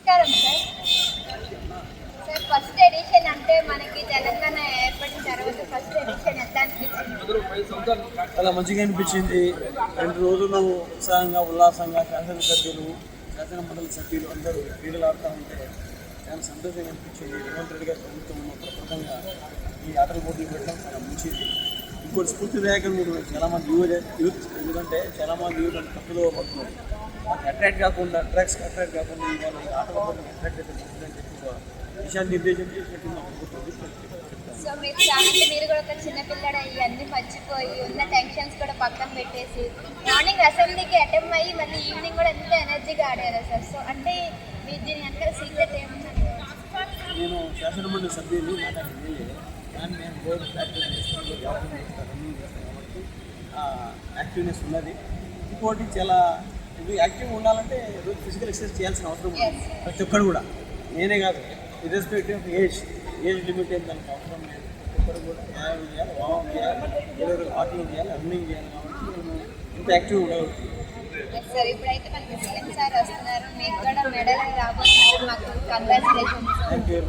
నమస్కారం sir. Sir first edition అంటే మనకి తెలంగాణ ఏర్పడిన తర్వాత ఫస్ట్ ఎడిషన్ ఎట్లా అనిపించింది? చాలా మంచిగా అనిపించింది. 2 రోజులు ఉత్సాహంగా ఉల్లాసంగా శాసనసభ్యులు శాసనమండలి సభ్యులు అందరూ క్రీడలు ఆడుతూ ఉంటే చాలా సంతోషంగా అనిపించింది. రేవంత్ రెడ్డి గారి ప్రభుత్వం ప్రప్రదంగా ఈ ఆటల పోటీలు పెట్టడం చాలా మంచిది. ఇంకోటి స్ఫూర్తిదాయకంగా కూడా చాలామంది యూత్ ఎందుకంటే చాలామంది యూత్ అని తప్పుదో పడుతున్నారు. మాకు అట్రాక్ట్ కాకుండా డ్రగ్స్కి అట్రాక్ట్ కాకుండా ఇవాళ ఈ ఆటల పోటీలు అట్రాక్ట్ అయితే మంచిదని చెప్పి దిశాన్ని నిర్దేశం చేసినట్టు మా ప్రభుత్వం. సో మీరు చాలా అంటే మీరు కూడా ఒక చిన్న పిల్లడ ఇవన్నీ మర్చిపోయి ఉన్న టెన్షన్స్ కూడా పక్కన పెట్టేసి మార్నింగ్ అసెంబ్లీకి అటెండ్ అయ్యి మళ్ళీ ఈవినింగ్ కూడా ఎంత ఎనర్జీగా ఆడారు సార్. సో అంటే మీరు దీని వెనకాల సీక్రెట్ ఏముందండి? నేను శాసనమండలి సభ్యులు నాకు తెలియలేదు, కానీ నేను రోజు ప్రాక్టీస్ చేస్తాను, జాగింగ్ చేస్తాను, రన్నింగ్ చేస్తాను కాబట్టి యాక్టివ్నెస్ ఉన్నది. ఇంకోటి చాలా ఇది యాక్టివ్గా ఉండాలంటే రోజు ఫిజికల్ ఎక్సర్సైజ్ చేయాల్సిన అవసరం ఉంది ప్రతి ఒక్కరు కూడా. నేనే కాదు, ఇర్రెస్పెక్టివ్ ఆఫ్ ఏజ్ లిమిట్ ఏం దానికి అవసరం లేదు. ఒక్కరు కూడా వ్యాయామం చేయాలి, వామం చేయాలి, ఏదో వాకింగ్ చేయాలి, రన్నింగ్ చేయాలి. కాబట్టి నేను ఇంత యాక్టివ్ ఉండగలుగుతాను. సార్ ఇప్పుడైతే మనకి సీఎం సార్ వస్తున్నారు, మీకు కూడా మెడల్ రాబోతున్నారు, మాకు కంగ్రాచులేషన్స్. Thank you.